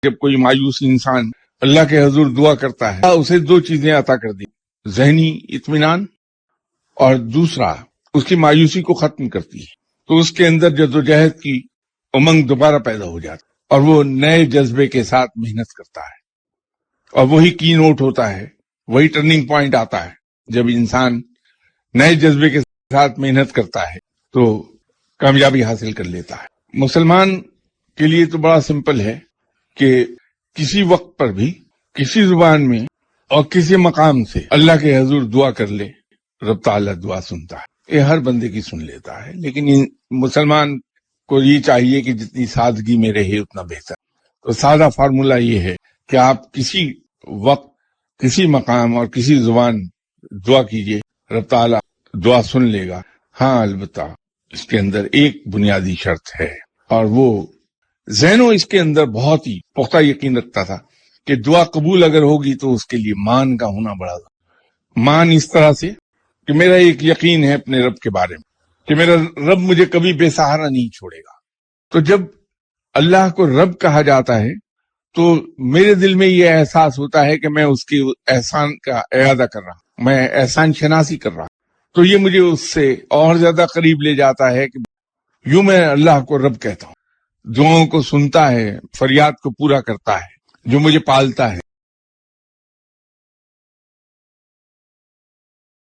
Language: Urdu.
جب کوئی مایوس انسان اللہ کے حضور دعا کرتا ہے اسے دو چیزیں عطا کر دی، ذہنی اطمینان اور دوسرا اس کی مایوسی کو ختم کرتی ہے، تو اس کے اندر جدوجہد کی امنگ دوبارہ پیدا ہو جاتی اور وہ نئے جذبے کے ساتھ محنت کرتا ہے، اور وہی کی نوٹ ہوتا ہے، وہی ٹرننگ پوائنٹ آتا ہے جب انسان نئے جذبے کے ساتھ محنت کرتا ہے تو کامیابی حاصل کر لیتا ہے۔ مسلمان کے لیے تو بڑا سمپل ہے کہ کسی وقت پر بھی کسی زبان میں اور کسی مقام سے اللہ کے حضور دعا کر لے، رب تعالیٰ دعا سنتا ہے، یہ ہر بندے کی سن لیتا ہے، لیکن مسلمان کو یہ چاہیے کہ جتنی سادگی میں رہے اتنا بہتر۔ تو سادہ فارمولا یہ ہے کہ آپ کسی وقت کسی مقام اور کسی زبان دعا کیجئے، رب تعالیٰ دعا سن لے گا۔ ہاں البتہ اس کے اندر ایک بنیادی شرط ہے، اور وہ ذہنوں اس کے اندر بہت ہی پختہ یقین رکھتا تھا کہ دعا قبول اگر ہوگی تو اس کے لیے مان کا ہونا بڑا ضروری۔ مان اس طرح سے کہ میرا ایک یقین ہے اپنے رب کے بارے میں کہ میرا رب مجھے کبھی بے سہارا نہیں چھوڑے گا۔ تو جب اللہ کو رب کہا جاتا ہے تو میرے دل میں یہ احساس ہوتا ہے کہ میں اس کی احسان کا اعادہ کر رہا ہوں، میں احسان شناسی کر رہا ہوں، تو یہ مجھے اس سے اور زیادہ قریب لے جاتا ہے کہ یوں میں اللہ کو رب کہتا ہوں، دعاؤں کو سنتا ہے، فریاد کو پورا کرتا ہے، جو مجھے پالتا ہے۔